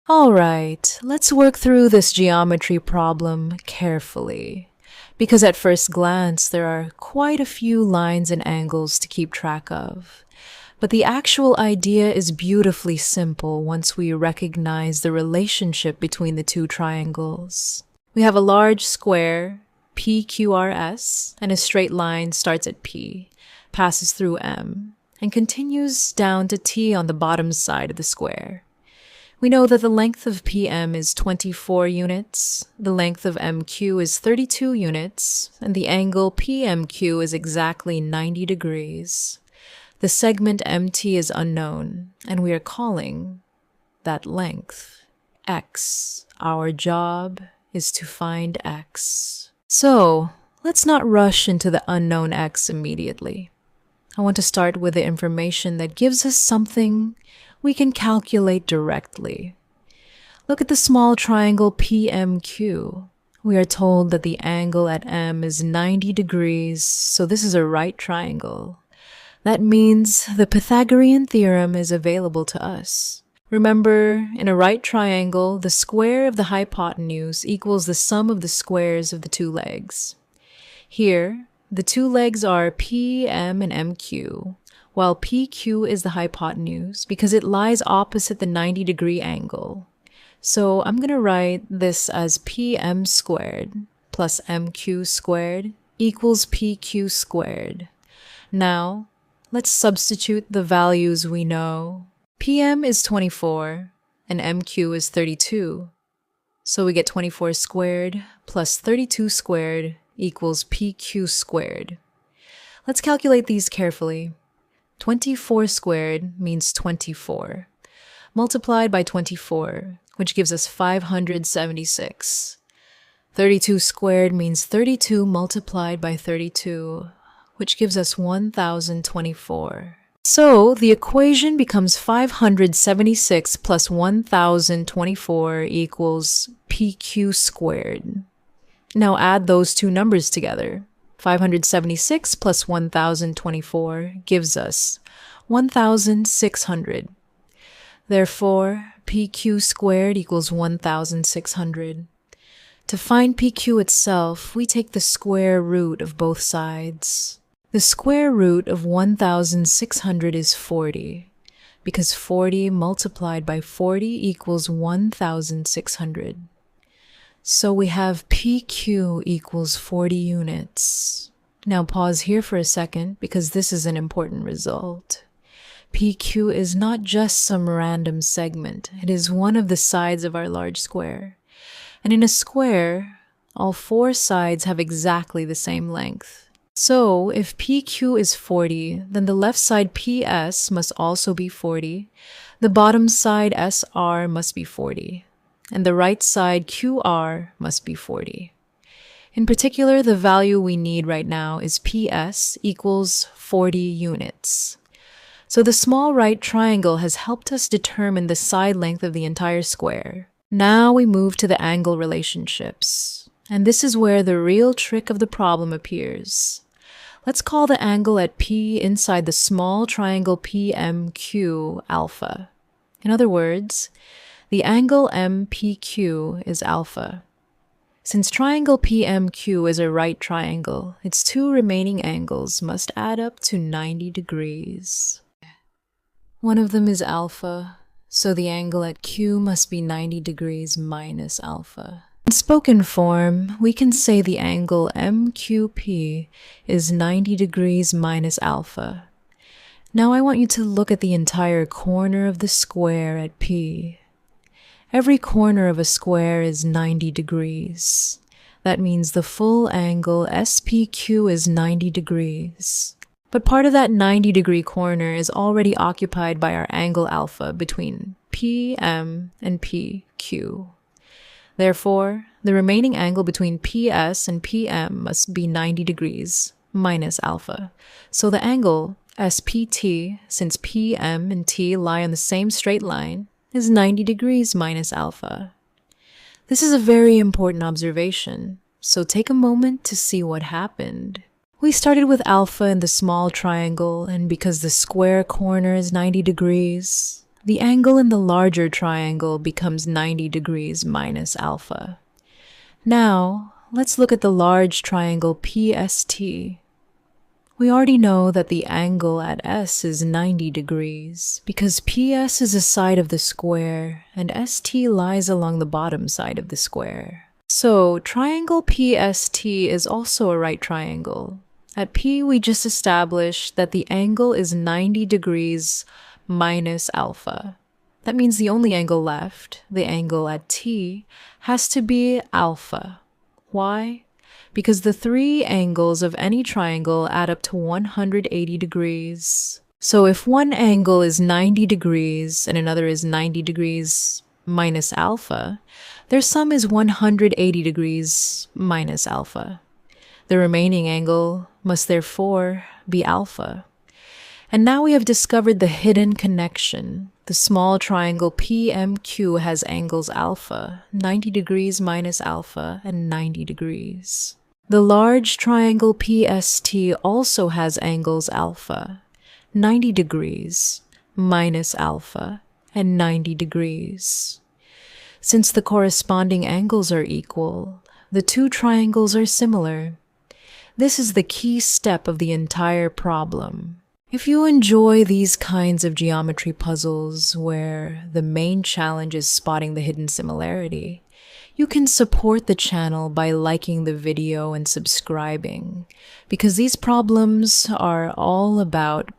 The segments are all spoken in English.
Alright, let's work through this geometry problem carefully. Because at first glance, there are quite a few lines and angles to keep track of. But the actual idea is beautifully simple once we recognize the relationship between the two triangles. We have a large square, PQRS, and a straight line starts at P, passes through M, and continues down to T on the bottom side of the square. We know that the length of PM is 24 units, the length of MQ is 32 units, and the angle PMQ is exactly 90 degrees. The segment MT is unknown, and we are calling that length X. Our job is to find X. So, let's not rush into the unknown X immediately. I want to start with the information that gives us something we can calculate directly. Look at the small triangle PMQ. We are told that the angle at M is 90 degrees, so this is a right triangle. That means the Pythagorean theorem is available to us. Remember, in a right triangle, the square of the hypotenuse equals the sum of the squares of the two legs. Here, the two legs are PM and MQ, while PQ is the hypotenuse because it lies opposite the 90-degree angle. So I'm going to write this as PM squared plus MQ squared equals PQ squared. Now, let's substitute the values we know. PM is 24 and MQ is 32. So we get 24 squared plus 32 squared equals PQ squared. Let's calculate these carefully. 24 squared means 24, multiplied by 24, which gives us 576. 32 squared means 32 multiplied by 32, which gives us 1024. So the equation becomes 576 plus 1024 equals PQ squared. Now add those two numbers together. 576 plus 1024 gives us 1600. Therefore, PQ squared equals 1600. To find PQ itself, we take the square root of both sides. The square root of 1600 is 40, because 40 multiplied by 40 equals 1600. So we have PQ equals 40 units. Now pause here for a second because this is an important result. PQ is not just some random segment. It is one of the sides of our large square. And in a square, all four sides have exactly the same length. So if PQ is 40, then the left side PS must also be 40. The bottom side SR must be 40. And the right side QR must be 40. In particular, the value we need right now is PS equals 40 units. So the small right triangle has helped us determine the side length of the entire square. Now we move to the angle relationships. And this is where the real trick of the problem appears. Let's call the angle at P inside the small triangle PMQ alpha. In other words, the angle MPQ is alpha. Since triangle PMQ is a right triangle, its two remaining angles must add up to 90 degrees. One of them is alpha, so the angle at Q must be 90 degrees minus alpha. In spoken form, we can say the angle MQP is 90 degrees minus alpha. Now I want you to look at the entire corner of the square at P. Every corner of a square is 90 degrees. That means the full angle SPQ is 90 degrees. But part of that 90-degree corner is already occupied by our angle alpha between PM and PQ. Therefore, the remaining angle between PS and PM must be 90 degrees minus alpha. So the angle SPT, since PM and T lie on the same straight line, is 90 degrees minus alpha. This is a very important observation, so take a moment to see what happened. We started with alpha in the small triangle, and because the square corner is 90 degrees, the angle in the larger triangle becomes 90 degrees minus alpha. Now, let's look at the large triangle PST. We already know that the angle at S is 90 degrees because PS is a side of the square and ST lies along the bottom side of the square. So, triangle PST is also a right triangle. At P, we just established that the angle is 90 degrees minus alpha. That means the only angle left, the angle at T, has to be alpha. Why? Because the three angles of any triangle add up to 180 degrees. So if one angle is 90 degrees and another is 90 degrees minus alpha, their sum is 180 degrees minus alpha. The remaining angle must therefore be alpha. And now we have discovered the hidden connection. The small triangle PMQ has angles alpha, 90 degrees minus alpha, and 90 degrees. The large triangle PST also has angles alpha, 90 degrees, minus alpha, and 90 degrees. Since the corresponding angles are equal, the two triangles are similar. This is the key step of the entire problem. If you enjoy these kinds of geometry puzzles where the main challenge is spotting the hidden similarity, you can support the channel by liking the video and subscribing, because these problems are all about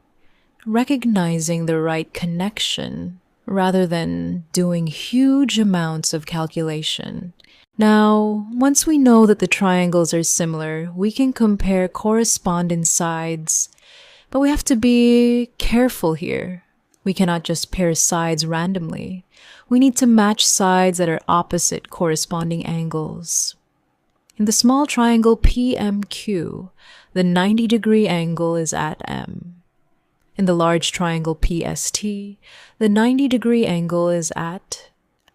recognizing the right connection rather than doing huge amounts of calculation. Now, once we know that the triangles are similar, we can compare corresponding sides, but we have to be careful here. We cannot just pair sides randomly. We need to match sides that are opposite corresponding angles. In the small triangle PMQ, the 90-degree angle is at M. In the large triangle PST, the 90-degree angle is at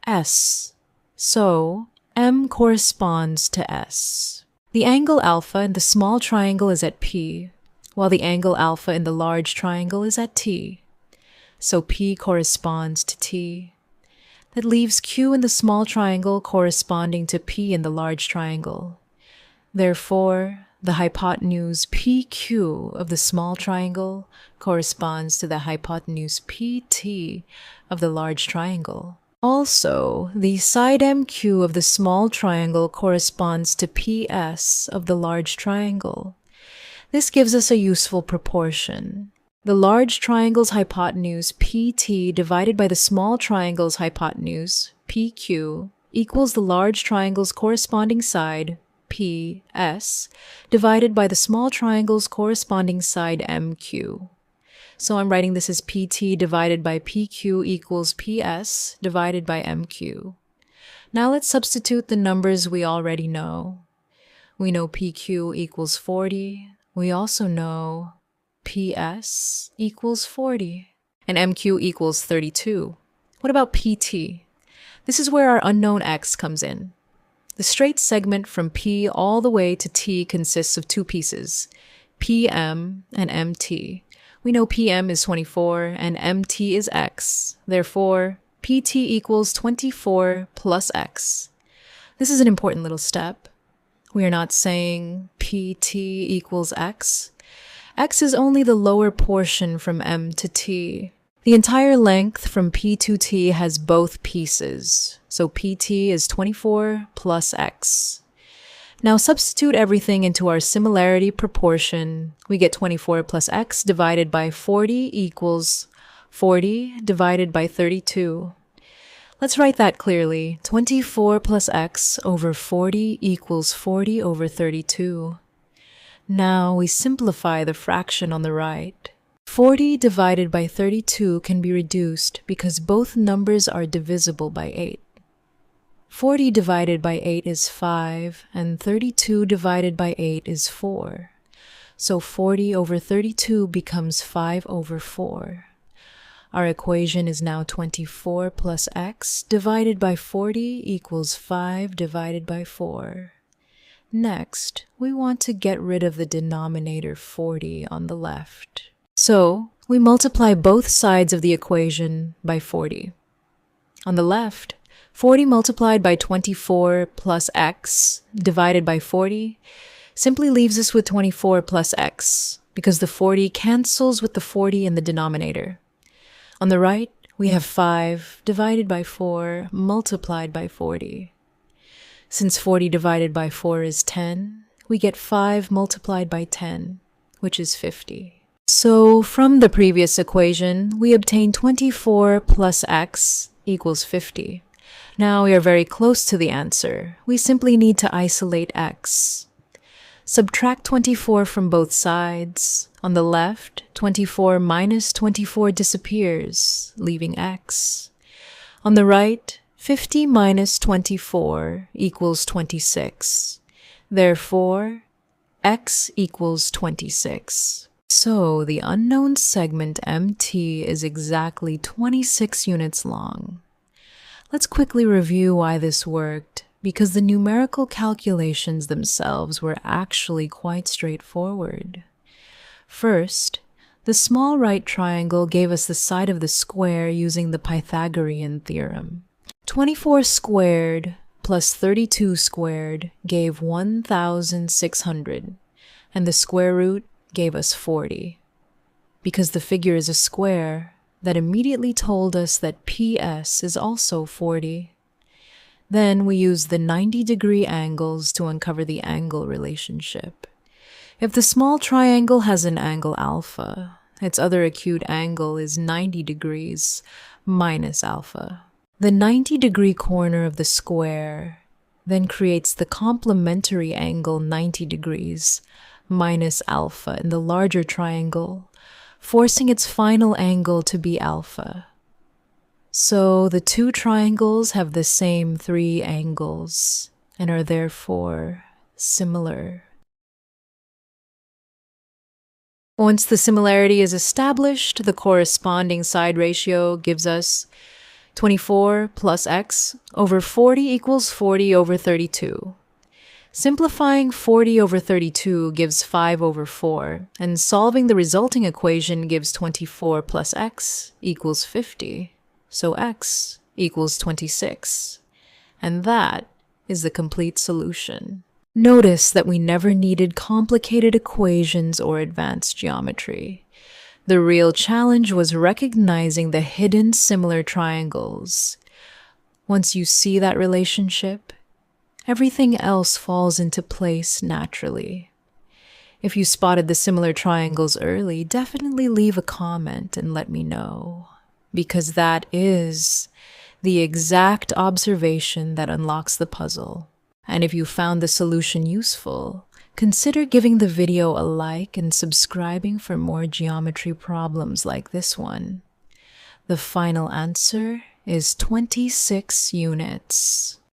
S. So, M corresponds to S. The angle alpha in the small triangle is at P, while the angle alpha in the large triangle is at T. So P corresponds to T. That leaves Q in the small triangle corresponding to P in the large triangle. Therefore, the hypotenuse PQ of the small triangle corresponds to the hypotenuse PT of the large triangle. Also, the side MQ of the small triangle corresponds to PS of the large triangle. This gives us a useful proportion. The large triangle's hypotenuse PT divided by the small triangle's hypotenuse PQ equals the large triangle's corresponding side PS divided by the small triangle's corresponding side MQ. So I'm writing this as PT divided by PQ equals PS divided by MQ. Now let's substitute the numbers we already know. We know PQ equals 40. We also know PS equals 40. And MQ equals 32. What about PT? This is where our unknown x comes in. The straight segment from P all the way to T consists of two pieces, PM and MT. We know PM is 24 and MT is x. Therefore, PT equals 24 plus x. This is an important little step. We are not saying PT equals x. X is only the lower portion from M to T. The entire length from P to T has both pieces. So PT is 24 plus x. Now substitute everything into our similarity proportion. We get 24 plus x divided by 40 equals 40 divided by 32. Let's write that clearly. 24 plus x over 40 equals 40 over 32. Now we simplify the fraction on the right. 40 divided by 32 can be reduced because both numbers are divisible by 8. 40 divided by 8 is 5, and 32 divided by 8 is 4. So 40 over 32 becomes 5 over 4. Our equation is now 24 plus x divided by 40 equals 5 divided by 4. Next, we want to get rid of the denominator 40 on the left. So, we multiply both sides of the equation by 40. On the left, 40 multiplied by 24 plus x divided by 40 simply leaves us with 24 plus x, because the 40 cancels with the 40 in the denominator. On the right, we have 5 divided by 4 multiplied by 40. Since 40 divided by 4 is 10, we get 5 multiplied by 10, which is 50. So from the previous equation, we obtain 24 plus x equals 50. Now we are very close to the answer. We simply need to isolate x. Subtract 24 from both sides. On the left, 24 minus 24 disappears, leaving x. On the right, 50 minus 24 equals 26. Therefore, x equals 26. So the unknown segment MT is exactly 26 units long. Let's quickly review why this worked, because the numerical calculations themselves were actually quite straightforward. First, the small right triangle gave us the side of the square using the Pythagorean theorem. 24 squared plus 32 squared gave 1,600, and the square root gave us 40. Because the figure is a square, that immediately told us that PS is also 40. Then we used the 90-degree angles to uncover the angle relationship. If the small triangle has an angle alpha, its other acute angle is 90 degrees minus alpha. The 90-degree corner of the square then creates the complementary angle 90 degrees minus alpha in the larger triangle, forcing its final angle to be alpha. So the two triangles have the same 3 angles and are therefore similar. Once the similarity is established, the corresponding side ratio gives us 24 plus x over 40 equals 40 over 32. Simplifying 40 over 32 gives 5 over 4, and solving the resulting equation gives 24 plus x equals 50. So x equals 26. And that is the complete solution. Notice that we never needed complicated equations or advanced geometry. The real challenge was recognizing the hidden similar triangles. Once you see that relationship, everything else falls into place naturally. If you spotted the similar triangles early, definitely leave a comment and let me know, because that is the exact observation that unlocks the puzzle. And if you found the solution useful, consider giving the video a like and subscribing for more geometry problems like this one. The final answer is 26 units.